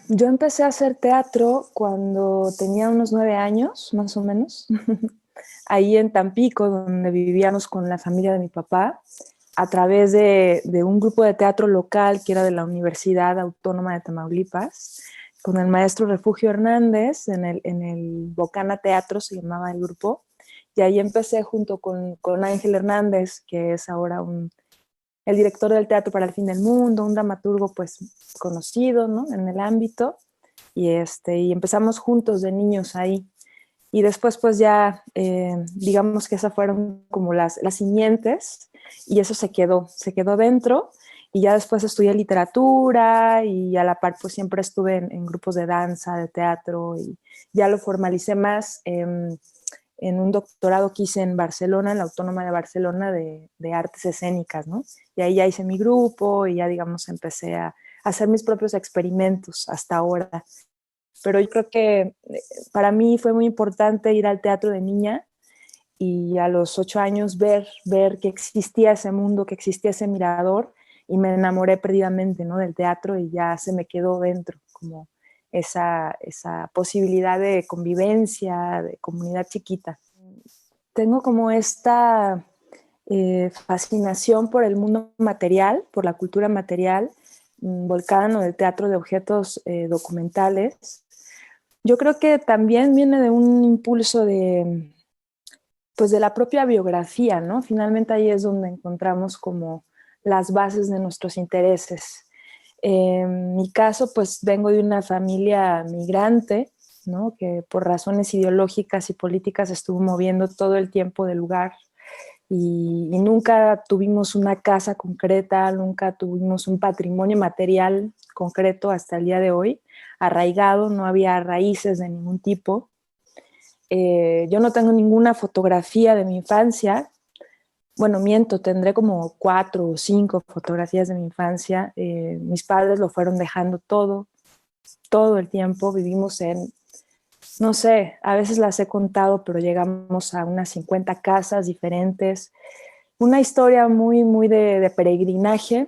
Yo empecé a hacer teatro cuando tenía unos 9 años, más o menos, ahí en Tampico, donde vivíamos con la familia de mi papá, a través de un grupo de teatro local que era de la Universidad Autónoma de Tamaulipas, con el maestro Refugio Hernández, en el Bocana Teatro se llamaba el grupo, y ahí empecé junto con Ángel Hernández, que es ahora el director del Teatro para el Fin del Mundo, un dramaturgo pues conocido, ¿no?, en el ámbito, y empezamos juntos de niños ahí. Y después pues ya, digamos que esas fueron como las simientes, y eso se quedó dentro, y ya después estudié literatura, y a la par pues siempre estuve en grupos de danza, de teatro, y ya lo formalicé más en un doctorado que hice en Barcelona, en la Autónoma de Barcelona, de artes escénicas, ¿no? Y ahí ya hice mi grupo y ya, digamos, empecé a hacer mis propios experimentos hasta ahora. Pero yo creo que para mí fue muy importante ir al teatro de niña y a los 8 años ver que existía ese mundo, que existía ese mirador, y me enamoré perdidamente, ¿no?, del teatro, y ya se me quedó dentro como esa posibilidad de convivencia, de comunidad chiquita. Tengo como esta fascinación por el mundo material, por la cultura material, volcada en el teatro de objetos documentales. Yo creo que también viene de un impulso pues de la propia biografía, ¿no? Finalmente ahí es donde encontramos como las bases de nuestros intereses. En mi caso, pues vengo de una familia migrante, ¿no?, que por razones ideológicas y políticas estuvo moviendo todo el tiempo de lugar, y nunca tuvimos una casa concreta, nunca tuvimos un patrimonio material concreto hasta el día de hoy, arraigado, no había raíces de ningún tipo. Yo no tengo ninguna fotografía de mi infancia. Bueno, miento, tendré como 4 o 5 fotografías de mi infancia. Mis padres lo fueron dejando todo el tiempo. Vivimos no sé, a veces las he contado, pero llegamos a unas 50 casas diferentes. Una historia muy, muy de peregrinaje.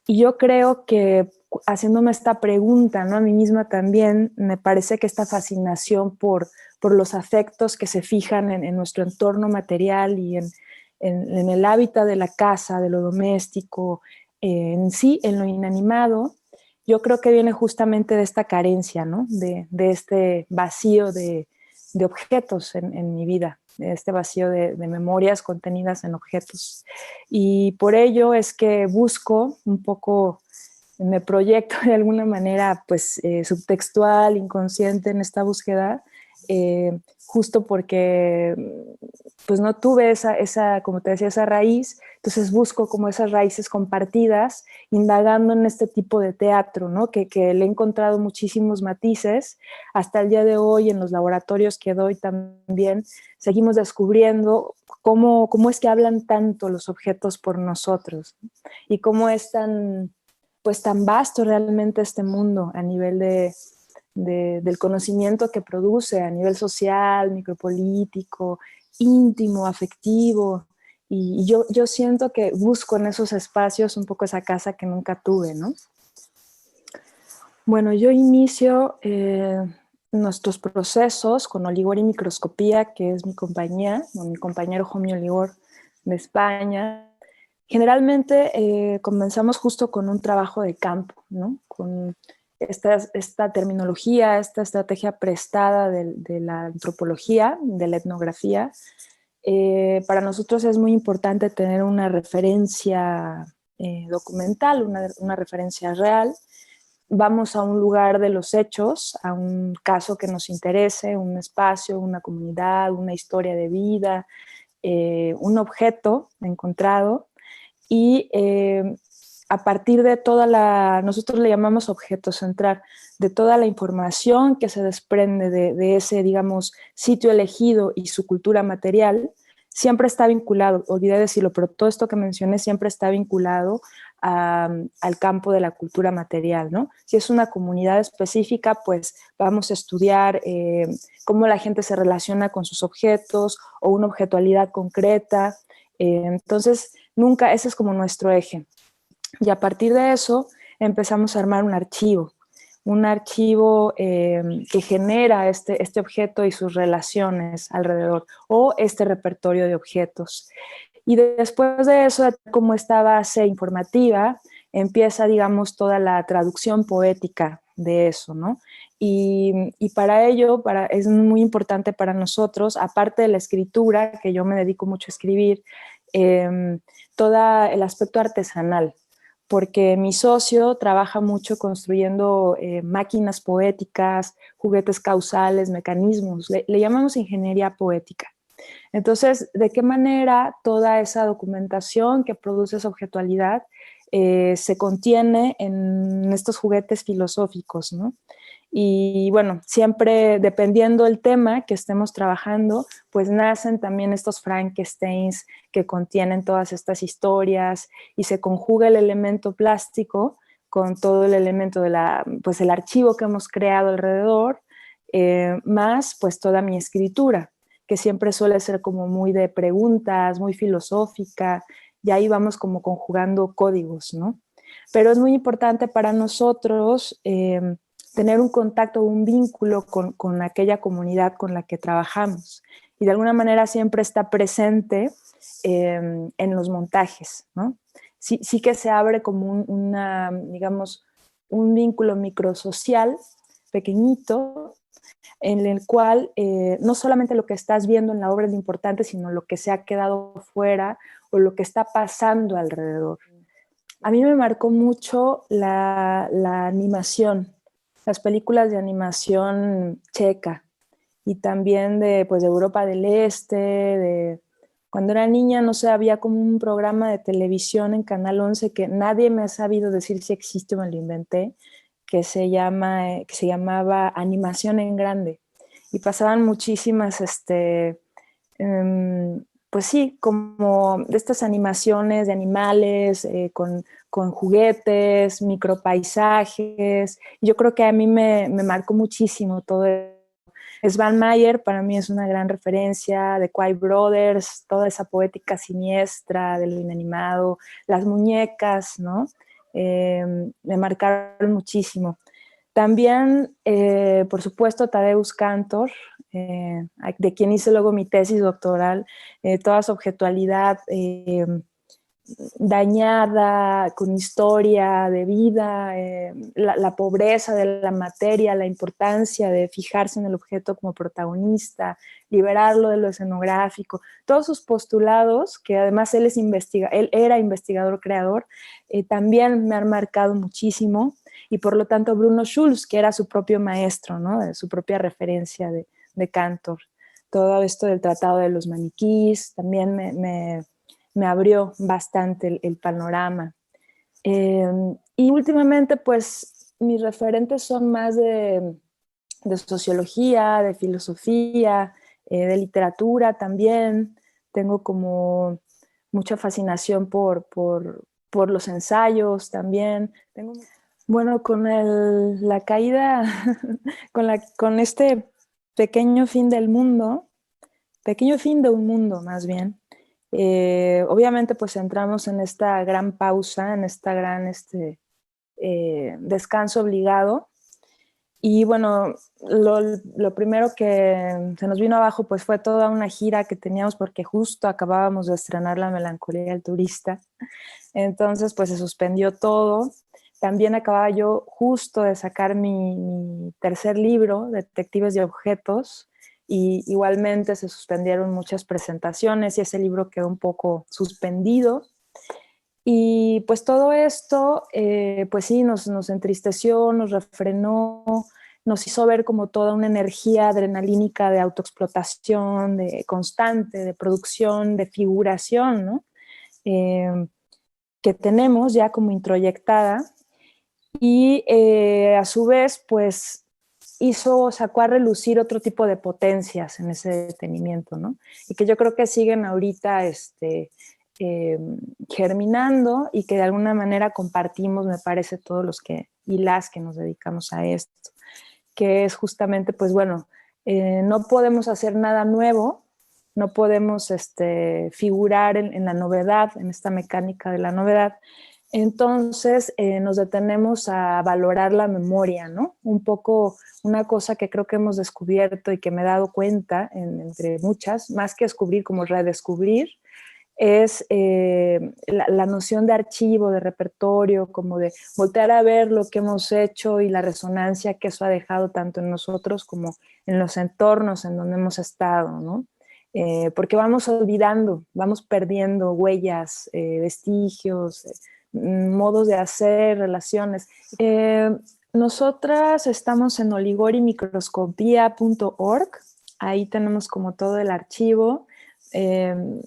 Y yo creo que haciéndome esta pregunta, ¿no?, a mí misma también, me parece que esta fascinación por los afectos que se fijan en nuestro entorno material y en el hábitat de la casa, de lo doméstico, en sí, en lo inanimado, yo creo que viene justamente de esta carencia, ¿no?, de este vacío de objetos en mi vida, de este vacío de memorias contenidas en objetos. Y por ello es que busco un poco, me proyecto de alguna manera pues subtextual, inconsciente en esta búsqueda, justo porque pues no tuve como te decía, esa raíz. Entonces busco como esas raíces compartidas, indagando en este tipo de teatro, ¿no?, que le he encontrado muchísimos matices. Hasta el día de hoy, en los laboratorios que doy también, seguimos descubriendo cómo es que hablan tanto los objetos por nosotros, ¿no?, y cómo es pues tan vasto realmente este mundo a nivel del conocimiento que produce, a nivel social, micropolítico, íntimo, afectivo. Y yo siento que busco en esos espacios un poco esa casa que nunca tuve, ¿no? Bueno, yo inicio nuestros procesos con Oligor y Microscopía, que es mi compañía, o mi compañero Jomi Oligor de España. Generalmente comenzamos justo con un trabajo de campo, ¿no?, con esta terminología, esta estrategia prestada de la antropología, de la etnografía. Para nosotros es muy importante tener una referencia documental, una referencia real. Vamos a un lugar de los hechos, a un caso que nos interese, un espacio, una comunidad, una historia de vida, un objeto encontrado, y a partir de nosotros le llamamos objeto central, de toda la información que se desprende de ese, digamos, sitio elegido y su cultura material, siempre está vinculado, olvidé decirlo, pero todo esto que mencioné siempre está vinculado al campo de la cultura material, ¿no? Si es una comunidad específica, pues vamos a estudiar cómo la gente se relaciona con sus objetos o una objetualidad concreta. Entonces, ese es como nuestro eje. Y a partir de eso empezamos a armar un archivo que genera este objeto y sus relaciones alrededor, o este repertorio de objetos. Y después de eso, como esta base informativa, empieza, digamos, toda la traducción poética de eso, ¿no? Y para ello es muy importante para nosotros, aparte de la escritura, que yo me dedico mucho a escribir, todo el aspecto artesanal, porque mi socio trabaja mucho construyendo máquinas poéticas, juguetes causales, mecanismos, le llamamos ingeniería poética. Entonces, ¿de qué manera toda esa documentación que produce esa objetualidad se contiene en estos juguetes filosóficos, ¿no? Y bueno, siempre dependiendo del tema que estemos trabajando, pues nacen también estos Frankensteins que contienen todas estas historias y se conjuga el elemento plástico con todo el elemento de pues el archivo que hemos creado alrededor, más pues toda mi escritura, que siempre suele ser como muy de preguntas, muy filosófica, y ahí vamos como conjugando códigos, ¿no? Pero es muy importante para nosotros tener un contacto, un vínculo con aquella comunidad con la que trabajamos, y de alguna manera siempre está presente en los montajes, ¿no? Sí que se abre como digamos, un vínculo microsocial pequeñito, en el cual no solamente lo que estás viendo en la obra es lo importante, sino lo que se ha quedado fuera o lo que está pasando alrededor. A mí me marcó mucho la animación, las películas de animación checa y también pues, de Europa del Este. Cuando era niña, no sé, había como un programa de televisión en Canal 11 que nadie me ha sabido decir si existe o me lo inventé, que se llamaba Animación en Grande. Y pasaban muchísimas, pues sí, como de estas animaciones de animales con juguetes, micropaisajes. Yo creo que a mí me marcó muchísimo todo eso. Svan Meyer para mí es una gran referencia, de Quay Brothers, toda esa poética siniestra de lo inanimado, las muñecas, ¿no? Me marcaron muchísimo. También, por supuesto, Tadeusz Kantor, de quien hice luego mi tesis doctoral, toda su objetualidad dañada, con historia de vida, la pobreza de la materia, la importancia de fijarse en el objeto como protagonista, liberarlo de lo escenográfico, todos sus postulados, que además él era investigador creador, también me han marcado muchísimo, y por lo tanto Bruno Schulz, que era su propio maestro, ¿no? Su propia referencia de Cantor. Todo esto del tratado de los maniquís también me abrió bastante el panorama. Y últimamente, pues, mis referentes son más de sociología, de filosofía, de literatura también. Tengo como mucha fascinación por los ensayos también. Bueno, con la caída, con este pequeño fin del mundo, pequeño fin de un mundo más bien, obviamente pues entramos en esta gran pausa, en esta gran descanso obligado. Y bueno, lo primero que se nos vino abajo pues fue toda una gira que teníamos, porque justo acabábamos de estrenar La melancolía del turista. Entonces pues se suspendió todo. También acababa yo justo de sacar mi tercer libro, Detectives de Objetos, y igualmente se suspendieron muchas presentaciones y ese libro quedó un poco suspendido. Y pues todo esto, pues sí, nos entristeció, nos refrenó, nos hizo ver como toda una energía adrenalínica de autoexplotación, de constante, de producción, de figuración, ¿no? Que tenemos ya como introyectada, y a su vez, pues sacó a relucir otro tipo de potencias en ese detenimiento, ¿no? Y que yo creo que siguen ahorita germinando y que de alguna manera compartimos, me parece, todos los que y las que nos dedicamos a esto, que es justamente, pues bueno, no podemos hacer nada nuevo, no podemos figurar en la novedad, en esta mecánica de la novedad. Entonces nos detenemos a valorar la memoria, ¿no? Un poco una cosa que creo que hemos descubierto y que me he dado cuenta, entre muchas, más que descubrir, como redescubrir, es la noción de archivo, de repertorio, como de voltear a ver lo que hemos hecho y la resonancia que eso ha dejado tanto en nosotros como en los entornos en donde hemos estado, ¿no? Porque vamos olvidando, vamos perdiendo huellas, vestigios, modos de hacer, relaciones. Nosotras estamos en oligorimicroscopía.org, ahí tenemos como todo el archivo,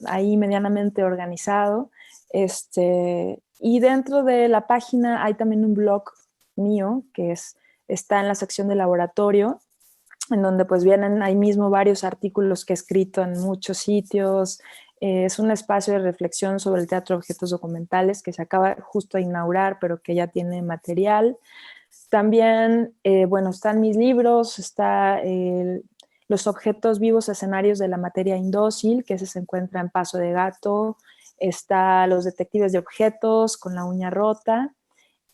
ahí medianamente organizado. Y dentro de la página hay también un blog mío que está en la sección de laboratorio, en donde pues vienen ahí mismo varios artículos que he escrito en muchos sitios. Es un espacio de reflexión sobre el teatro de objetos documentales que se acaba justo de inaugurar, pero que ya tiene material. También, bueno, están mis libros, está Los objetos vivos, escenarios de la materia indócil, que ese se encuentra en Paso de Gato. Está Los detectives de objetos, con la uña rota.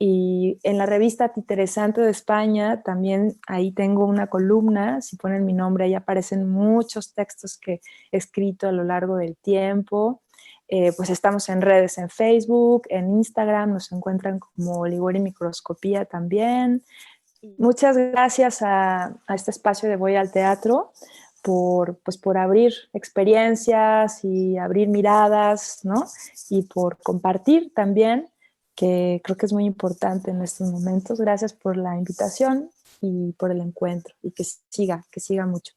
Y en la revista Titeresante de España también ahí tengo una columna, si ponen mi nombre ahí aparecen muchos textos que he escrito a lo largo del tiempo. Pues estamos en redes, en Facebook, en Instagram, nos encuentran como Ligori Microscopía también. Muchas gracias a este espacio de Voy al Teatro pues por abrir experiencias y abrir miradas, ¿no? Y por compartir también, que creo que es muy importante en estos momentos. Gracias por la invitación y por el encuentro y que siga mucho.